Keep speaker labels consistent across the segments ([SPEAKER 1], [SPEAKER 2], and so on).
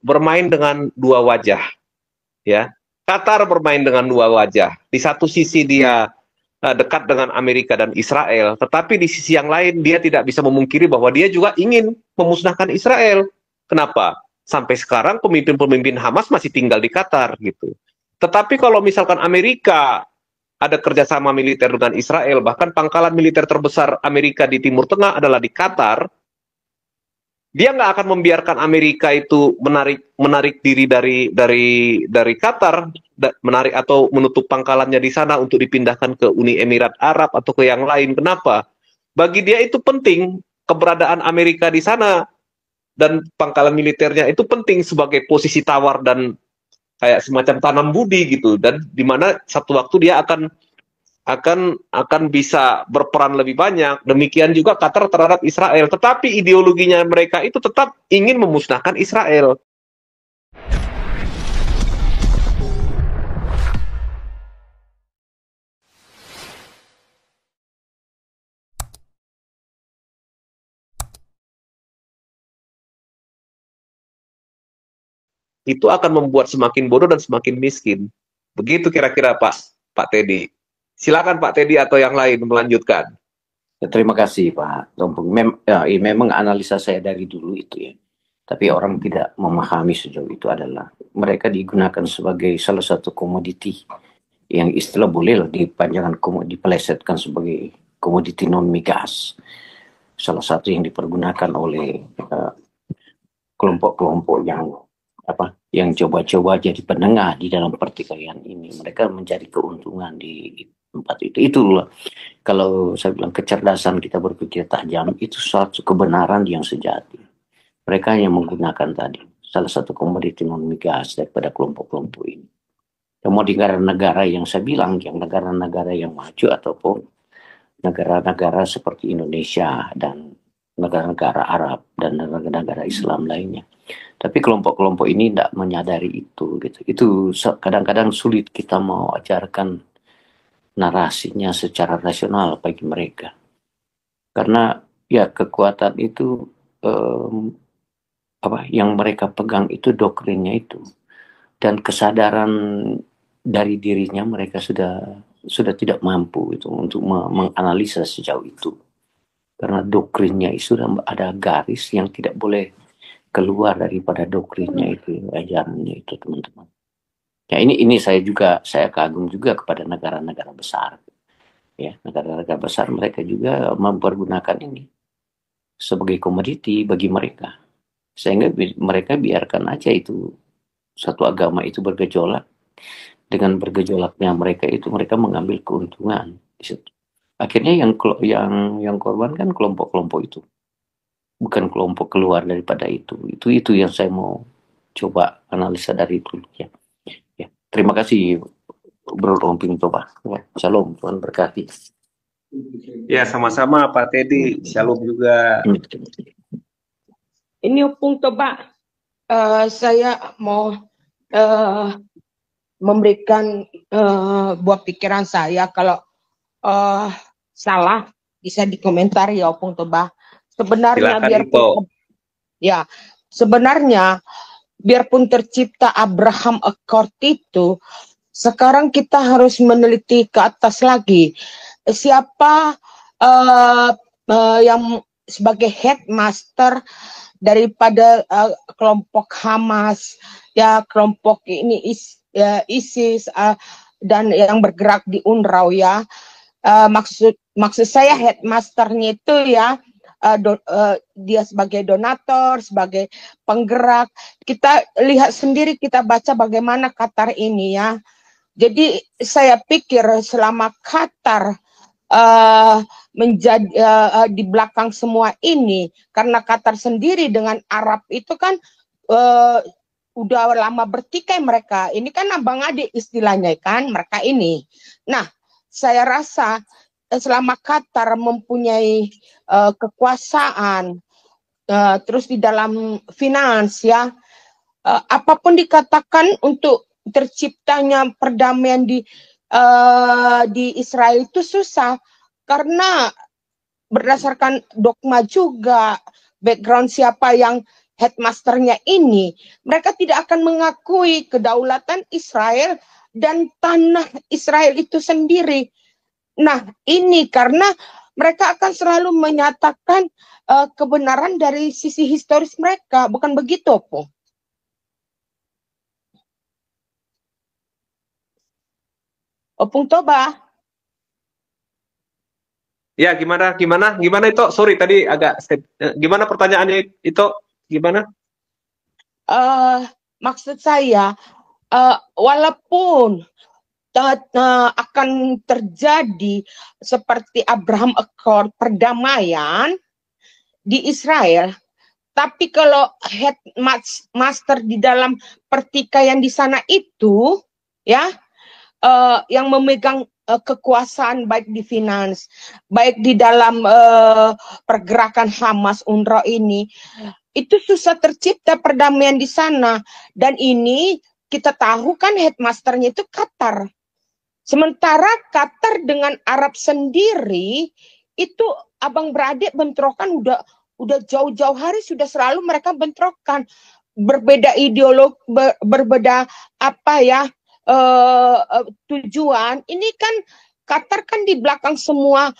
[SPEAKER 1] bermain dengan dua wajah, ya. Qatar bermain dengan dua wajah. Di satu sisi dia dekat dengan Amerika dan Israel, tetapi di sisi yang lain dia tidak bisa memungkiri bahwa dia juga ingin memusnahkan Israel. Kenapa? Sampai sekarang pemimpin-pemimpin Hamas masih tinggal di Qatar gitu. Tetapi kalau misalkan Amerika ada kerjasama militer dengan Israel, bahkan pangkalan militer terbesar Amerika di Timur Tengah adalah di Qatar, dia nggak akan membiarkan Amerika itu menarik diri dari Qatar, menarik atau menutup pangkalannya di sana untuk dipindahkan ke Uni Emirat Arab atau ke yang lain. Kenapa? Bagi dia itu penting keberadaan Amerika di sana dan pangkalan militernya itu penting sebagai posisi tawar dan kayak semacam tanam budi gitu, dan di mana satu waktu dia akan bisa berperan lebih banyak. Demikian juga Qatar terhadap Israel. Tetapi ideologinya mereka itu tetap ingin memusnahkan Israel. Itu akan membuat semakin bodoh dan semakin miskin. Begitu kira-kira Pak Teddy. Silakan Pak Teddy atau yang lain melanjutkan.
[SPEAKER 2] Terima kasih Pak Tompung. Memang analisa saya dari dulu itu ya. Tapi orang tidak memahami sejauh itu adalah mereka digunakan sebagai salah satu komoditi yang istilah boleh dipanjangkan, dipelesetkan sebagai komoditi non migas. Salah satu yang dipergunakan oleh kelompok-kelompok yang coba-coba jadi penengah di dalam pertikaian ini. Mereka mencari keuntungan di tempat itu. Itulah kalau saya bilang kecerdasan kita berpikir tajam, itu suatu kebenaran yang sejati. Mereka yang menggunakan tadi salah satu komoditi non migas daripada kelompok-kelompok ini. Mau di negara-negara yang saya bilang, yang negara-negara yang maju ataupun negara-negara seperti Indonesia dan negara-negara Arab dan negara-negara Islam lainnya. Tapi kelompok-kelompok ini tidak menyadari itu, gitu. Itu kadang-kadang sulit kita mau ajarkan narasinya secara rasional bagi mereka, karena ya kekuatan itu yang mereka pegang itu doktrinnya itu, dan kesadaran dari dirinya mereka sudah tidak mampu itu untuk menganalisa sejauh itu, karena doktrinnya itu sudah ada garis yang tidak boleh keluar daripada doktrinnya itu, ajarannya itu, teman-teman. Ya ini saya kagum juga kepada negara-negara besar. Ya, negara-negara besar mereka juga mempergunakan ini sebagai komoditi bagi mereka. Sehingga mereka biarkan aja itu satu agama itu bergejolak. Dengan bergejolaknya mereka itu, mereka mengambil keuntungan di situ. Akhirnya yang korban kan kelompok-kelompok itu. Bukan kelompok keluar daripada itu. Itu yang saya mau coba analisa dari dulu ya. Ya, terima kasih Bro Romping Toba. Ya, shalom, Tuhan berkati.
[SPEAKER 1] Ya, sama-sama Pak Teddy. Shalom juga.
[SPEAKER 3] Ini Opung Toba. Saya mau memberikan buah pikiran saya. Kalau salah bisa dikomentari ya Opung Toba. Sebenarnya biarpun tercipta Abraham Accord itu, sekarang kita harus meneliti ke atas lagi. Siapa yang sebagai headmaster daripada kelompok Hamas, ya kelompok ini ISIS dan yang bergerak di UNRWA ya. Maksud saya headmasternya itu ya dia sebagai donatur, sebagai penggerak. Kita lihat sendiri, kita baca bagaimana Qatar ini ya. Jadi saya pikir selama Qatar menjadi di belakang semua ini, karena Qatar sendiri dengan Arab itu kan udah lama bertikai mereka. Ini kan abang adik istilahnya kan mereka ini. Nah, saya rasa selama Qatar mempunyai kekuasaan, terus di dalam finans ya, apapun dikatakan untuk terciptanya perdamaian di Israel itu susah, karena berdasarkan dogma juga, background siapa yang headmasternya ini, mereka tidak akan mengakui kedaulatan Israel dan tanah Israel itu sendiri. Nah, ini karena mereka akan selalu menyatakan kebenaran dari sisi historis mereka, bukan begitu, Opung? Opung Toba.
[SPEAKER 1] Ya, gimana itu? Sorry tadi agak gimana pertanyaannya itu? Gimana?
[SPEAKER 3] Maksud saya, walaupun akan terjadi seperti Abraham Accord, perdamaian di Israel, tapi kalau headmaster di dalam pertikaian di sana itu, ya, yang memegang kekuasaan baik di finans, baik di dalam pergerakan Hamas, UNRWA ini, itu susah tercipta perdamaian di sana. Dan ini kita tahu kan headmasternya itu Qatar. Sementara Qatar dengan Arab sendiri itu abang beradik bentrokan udah jauh-jauh hari, sudah selalu mereka bentrokan, berbeda ideologi, berbeda apa ya, tujuan. Ini kan Qatar kan di belakang semua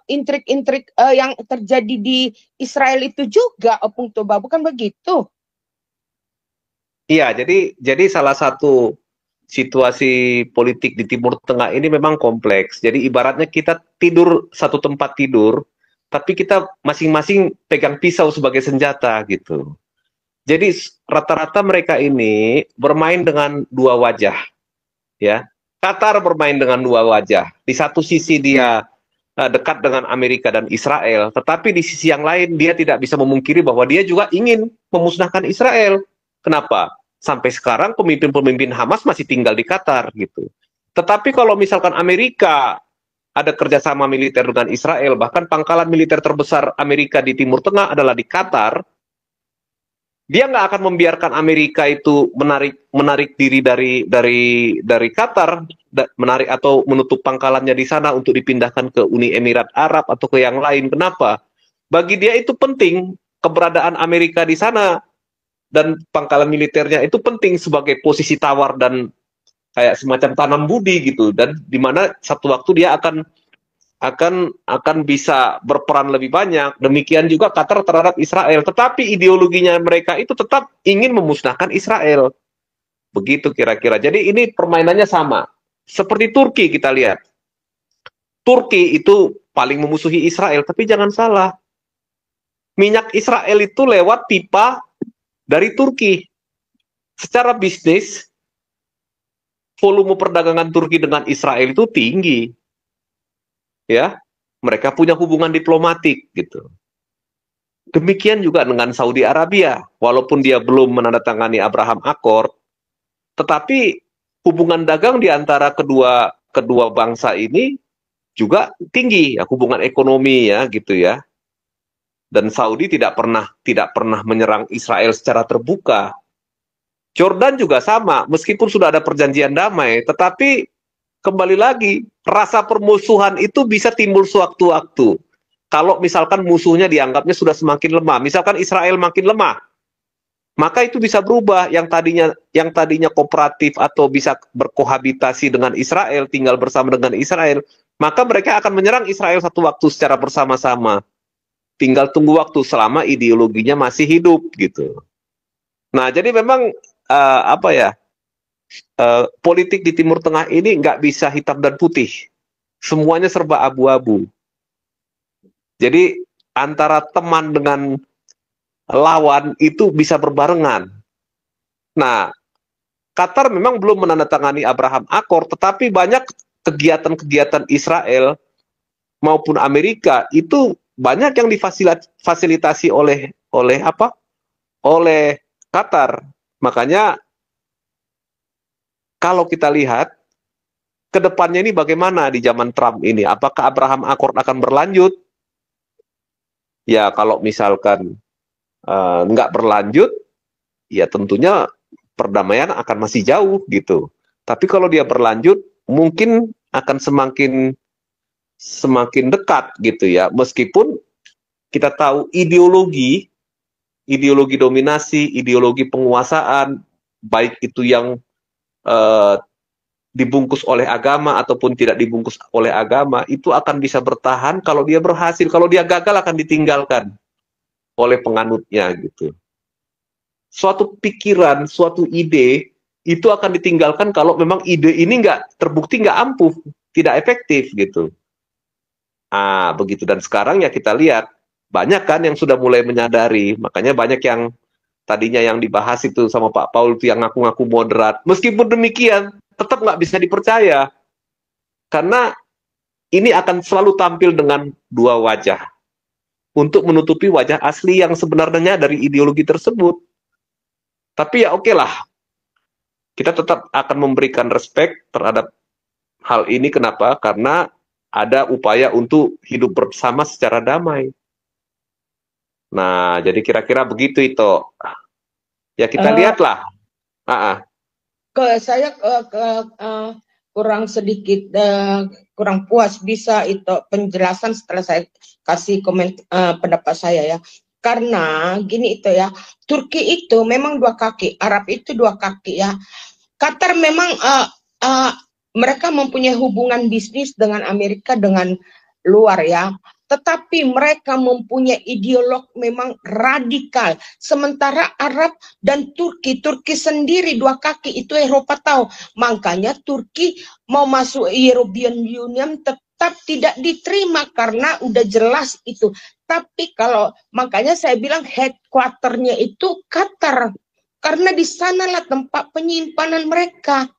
[SPEAKER 3] intrik-intrik yang terjadi di Israel itu juga, Opung Toba, bukan begitu?
[SPEAKER 1] Iya, jadi salah satu situasi politik di Timur Tengah ini memang kompleks. Jadi ibaratnya kita tidur satu tempat tidur, tapi kita masing-masing pegang pisau sebagai senjata gitu. Jadi rata-rata mereka ini bermain dengan dua wajah, ya. Qatar bermain dengan dua wajah. Di satu sisi dia dekat dengan Amerika dan Israel, tetapi di sisi yang lain dia tidak bisa memungkiri bahwa dia juga ingin memusnahkan Israel. Kenapa? Sampai sekarang pemimpin-pemimpin Hamas masih tinggal di Qatar gitu. Tetapi kalau misalkan Amerika ada kerjasama militer dengan Israel, bahkan pangkalan militer terbesar Amerika di Timur Tengah adalah di Qatar, dia nggak akan membiarkan Amerika itu menarik diri dari Qatar, menarik atau menutup pangkalannya di sana untuk dipindahkan ke Uni Emirat Arab atau ke yang lain. Kenapa? Bagi dia itu penting keberadaan Amerika di sana dan pangkalan militernya itu penting sebagai posisi tawar dan kayak semacam tanam budi gitu, dan di mana satu waktu dia akan bisa berperan lebih banyak. Demikian juga Qatar terhadap Israel. Tetapi ideologinya mereka itu tetap ingin memusnahkan Israel. Begitu kira-kira. Jadi ini permainannya sama. Seperti Turki kita lihat. Turki itu paling memusuhi Israel. Tapi jangan salah. Minyak Israel itu lewat pipa dari Turki. Secara bisnis, volume perdagangan Turki dengan Israel itu tinggi. Ya, mereka punya hubungan diplomatik gitu. Demikian juga dengan Saudi Arabia, walaupun dia belum menandatangani Abraham Accord, tetapi hubungan dagang di antara kedua bangsa ini juga tinggi, ya, hubungan ekonomi ya gitu ya. Dan Saudi tidak pernah menyerang Israel secara terbuka. Jordan juga sama, meskipun sudah ada perjanjian damai, tetapi kembali lagi, rasa permusuhan itu bisa timbul sewaktu-waktu. Kalau misalkan musuhnya dianggapnya sudah semakin lemah, misalkan Israel makin lemah, maka itu bisa berubah. Yang tadinya kooperatif atau bisa berkohabitasi dengan Israel, tinggal bersama dengan Israel, maka mereka akan menyerang Israel satu waktu secara bersama-sama. Tinggal tunggu waktu selama ideologinya masih hidup gitu. Nah, jadi memang politik di Timur Tengah ini nggak bisa hitam dan putih. Semuanya serba abu-abu. Jadi antara teman dengan lawan itu bisa berbarengan. Nah, Qatar memang belum menandatangani Abraham Accord, tetapi banyak kegiatan-kegiatan Israel maupun Amerika itu banyak yang difasilitasi oleh Qatar. Makanya kalau kita lihat ke depannya ini bagaimana di zaman Trump ini, apakah Abraham Accord akan berlanjut? Ya kalau misalkan nggak berlanjut, ya tentunya perdamaian akan masih jauh gitu. Tapi kalau dia berlanjut, mungkin akan semakin dekat gitu ya. Meskipun kita tahu ideologi ideologi dominasi, ideologi penguasaan, baik itu yang dibungkus oleh agama ataupun tidak dibungkus oleh agama, itu akan bisa bertahan kalau dia berhasil. Kalau dia gagal akan ditinggalkan oleh penganutnya gitu. Suatu pikiran, suatu ide itu akan ditinggalkan kalau memang ide ini nggak terbukti nggak ampuh, tidak efektif gitu. Begitu. Dan sekarang ya kita lihat banyak kan yang sudah mulai menyadari, makanya banyak yang tadinya yang dibahas itu sama Pak Paul itu yang ngaku-ngaku moderat. Meskipun demikian, tetap nggak bisa dipercaya. Karena ini akan selalu tampil dengan dua wajah. Untuk menutupi wajah asli yang sebenarnya dari ideologi tersebut. Tapi ya oke lah. Kita tetap akan memberikan respect terhadap hal ini. Kenapa? Karena ada upaya untuk hidup bersama secara damai. Nah, jadi kira-kira begitu itu. Ya kita lihatlah.
[SPEAKER 3] Saya kurang sedikit kurang puas bisa itu penjelasan setelah saya kasih pendapat saya ya. Karena gini itu ya, Turki itu memang dua kaki, Arab itu dua kaki ya. Qatar memang mereka mempunyai hubungan bisnis dengan Amerika dengan luar ya. Tetapi mereka mempunyai ideolog memang radikal. Sementara Arab dan Turki sendiri dua kaki itu Eropa tahu. Makanya Turki mau masuk European Union tetap tidak diterima karena udah jelas itu. Tapi makanya saya bilang headquarternya itu Qatar. Karena di sanalah tempat penyimpanan mereka.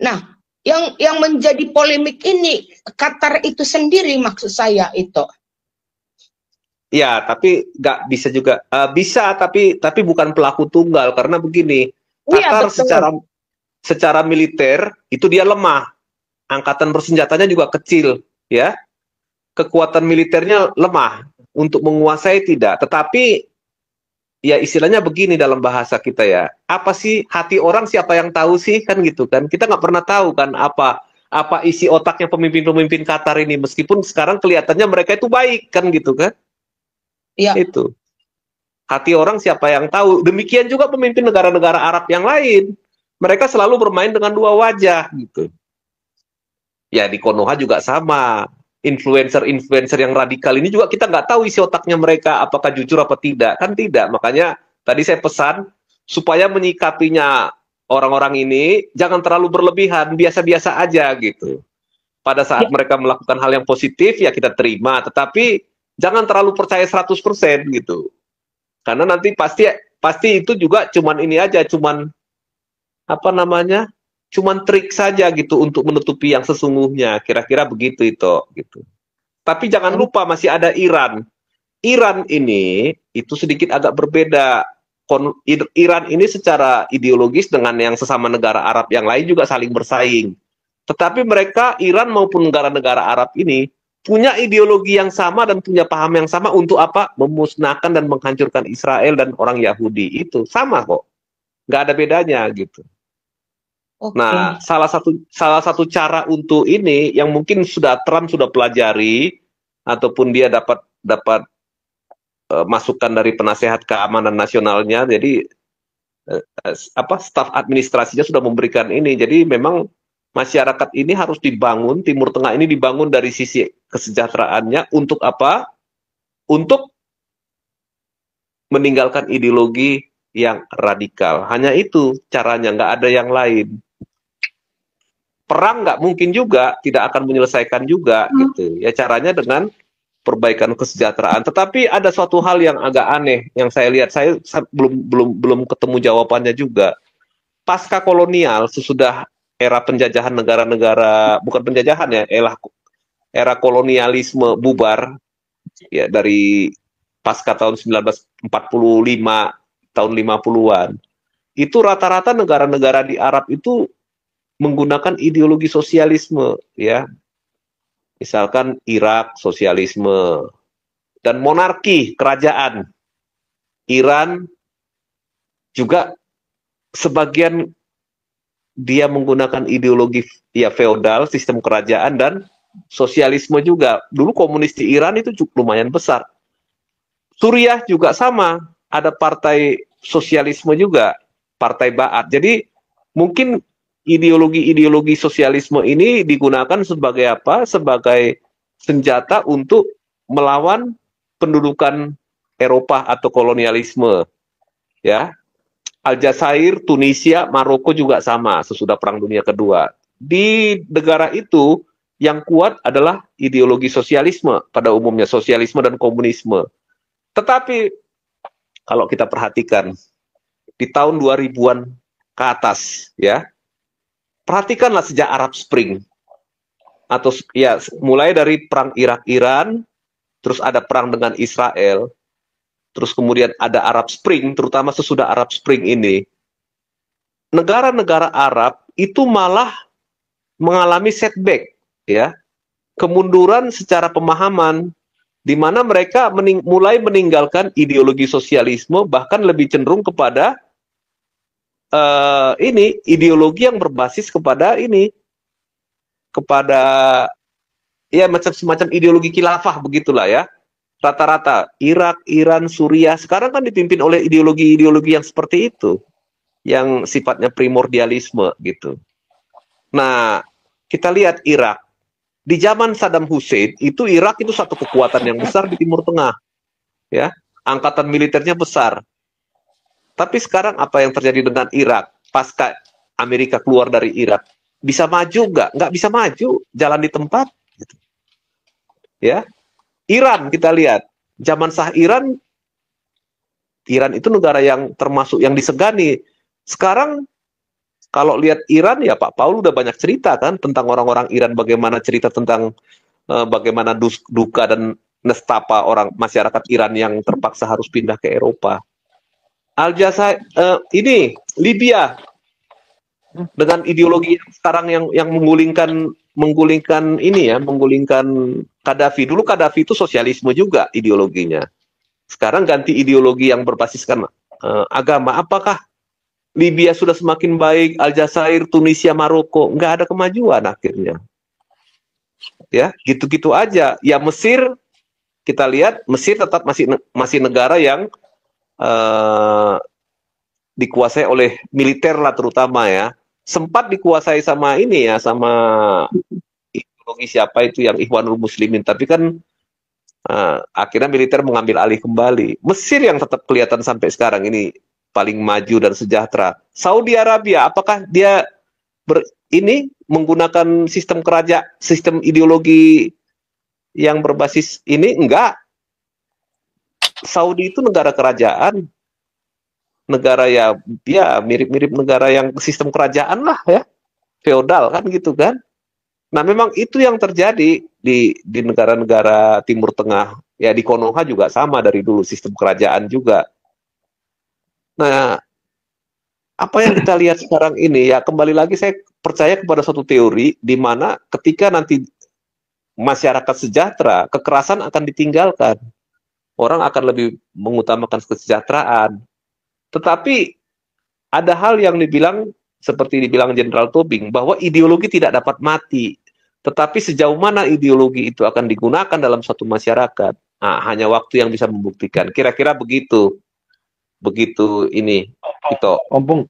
[SPEAKER 3] Nah, yang menjadi polemik ini Qatar itu sendiri maksud saya itu.
[SPEAKER 1] Ya, tapi nggak bisa juga. Bisa, tapi bukan pelaku tunggal karena begini. Qatar secara militer itu dia lemah. Angkatan bersenjatanya juga kecil, ya. Kekuatan militernya lemah untuk menguasai tidak. Tetapi ya istilahnya begini dalam bahasa kita ya, apa sih hati orang siapa yang tahu sih kan gitu kan, kita nggak pernah tahu kan apa isi otaknya pemimpin-pemimpin Qatar ini, meskipun sekarang kelihatannya mereka itu baik kan gitu kan. Iya. Itu hati orang siapa yang tahu. Demikian juga pemimpin negara-negara Arab yang lain, mereka selalu bermain dengan dua wajah gitu. Ya di Konoha juga sama. Influencer yang radikal ini juga kita nggak tahu isi otaknya mereka apakah jujur apa tidak, kan tidak. Makanya tadi saya pesan supaya menyikapinya orang-orang ini jangan terlalu berlebihan, biasa-biasa aja gitu. Pada saat mereka melakukan hal yang positif ya kita terima, tetapi jangan terlalu percaya 100% gitu. Karena nanti pasti itu juga cuman ini aja, cuman cuman trik saja gitu untuk menutupi yang sesungguhnya. Kira-kira begitu itu gitu. Tapi jangan lupa masih ada Iran. Iran ini itu sedikit agak berbeda. Iran ini secara ideologis dengan yang sesama negara Arab yang lain juga saling bersaing. Tetapi mereka, Iran maupun negara-negara Arab ini punya ideologi yang sama dan punya paham yang sama untuk apa? Memusnahkan dan menghancurkan Israel dan orang Yahudi. Itu sama kok. Nggak ada bedanya gitu. Okay. Nah, salah satu cara untuk ini yang mungkin Trump sudah pelajari ataupun dia dapat masukan dari penasehat keamanan nasionalnya, jadi staf administrasinya sudah memberikan ini. Jadi memang masyarakat ini harus dibangun, Timur Tengah ini dibangun dari sisi kesejahteraannya untuk apa? Untuk meninggalkan ideologi yang radikal. Hanya itu caranya, nggak ada yang lain. Perang nggak mungkin juga, tidak akan menyelesaikan juga gitu. Ya caranya dengan perbaikan kesejahteraan. Tetapi ada suatu hal yang agak aneh yang saya lihat, saya belum ketemu jawabannya juga. Pasca kolonial, sesudah era penjajahan negara-negara, bukan penjajahan ya, era kolonialisme bubar ya dari pasca tahun 1945, tahun 50-an. Itu rata-rata negara-negara di Arab itu menggunakan ideologi sosialisme, ya. Misalkan Irak sosialisme dan monarki kerajaan. Iran juga sebagian dia menggunakan ideologi ya feodal, sistem kerajaan dan sosialisme juga. Dulu komunis di Iran itu cukup lumayan besar. Suriah juga sama, ada partai sosialisme juga, partai Ba'ath. Jadi mungkin ideologi-ideologi sosialisme ini digunakan sebagai apa? Sebagai senjata untuk melawan pendudukan Eropa atau kolonialisme. Ya, Aljazair, Tunisia, Maroko juga sama sesudah Perang Dunia Kedua. Di negara itu yang kuat adalah ideologi sosialisme, pada umumnya sosialisme dan komunisme. Tetapi kalau kita perhatikan di tahun 2000-an ke atas, ya, perhatikanlah sejak Arab Spring, atau ya mulai dari perang Irak-Iran, terus ada perang dengan Israel, terus kemudian ada Arab Spring, terutama sesudah Arab Spring ini, negara-negara Arab itu malah mengalami setback, ya, kemunduran secara pemahaman, di mana mereka mulai meninggalkan ideologi sosialisme, bahkan lebih cenderung kepada ini ideologi yang berbasis kepada ya semacam ideologi khilafah begitulah ya. Rata-rata Irak, Iran, Suriah sekarang kan dipimpin oleh ideologi-ideologi yang seperti itu, yang sifatnya primordialisme gitu. Nah, kita lihat Irak. Di zaman Saddam Hussein, itu Irak itu satu kekuatan yang besar di Timur Tengah. Ya, angkatan militernya besar. Tapi sekarang apa yang terjadi dengan Irak pasca Amerika keluar dari Irak? Bisa maju nggak? Nggak bisa maju, jalan di tempat. Gitu. Ya, Iran kita lihat, zaman Shah Iran itu negara yang termasuk yang disegani. Sekarang kalau lihat Iran, ya Pak Paul udah banyak cerita kan tentang orang-orang Iran, bagaimana cerita tentang bagaimana duka dan nestapa orang masyarakat Iran yang terpaksa harus pindah ke Eropa. Aljazair, ini Libya dengan ideologi yang sekarang yang menggulingkan Gaddafi. Dulu Gaddafi itu sosialisme juga ideologinya. Sekarang ganti ideologi yang berbasiskan agama. Apakah Libya sudah semakin baik, Aljazair, Tunisia, Maroko, nggak ada kemajuan akhirnya. Ya, gitu-gitu aja. Ya Mesir, kita lihat Mesir tetap masih negara yang dikuasai oleh militer lah terutama ya. Sempat dikuasai sama sama ideologi siapa itu yang Ikhwanul Muslimin, tapi kan akhirnya militer mengambil alih kembali. Mesir yang tetap kelihatan sampai sekarang ini paling maju dan sejahtera. Saudi Arabia, apakah dia menggunakan sistem ideologi yang berbasis ini? Enggak. Saudi itu negara kerajaan, negara ya mirip-mirip negara yang sistem kerajaan lah ya, feodal kan gitu kan. Nah memang itu yang terjadi di negara-negara Timur Tengah, ya di Konoha juga sama dari dulu sistem kerajaan juga. Nah, apa yang kita lihat sekarang ini ya kembali lagi saya percaya kepada suatu teori di mana ketika nanti masyarakat sejahtera, kekerasan akan ditinggalkan. Orang akan lebih mengutamakan kesejahteraan. Tetapi ada hal yang seperti dibilang Jenderal Tobing, bahwa ideologi tidak dapat mati. Tetapi sejauh mana ideologi itu akan digunakan dalam suatu masyarakat, hanya waktu yang bisa membuktikan. Kira-kira begitu ini itu.
[SPEAKER 4] Om Pung,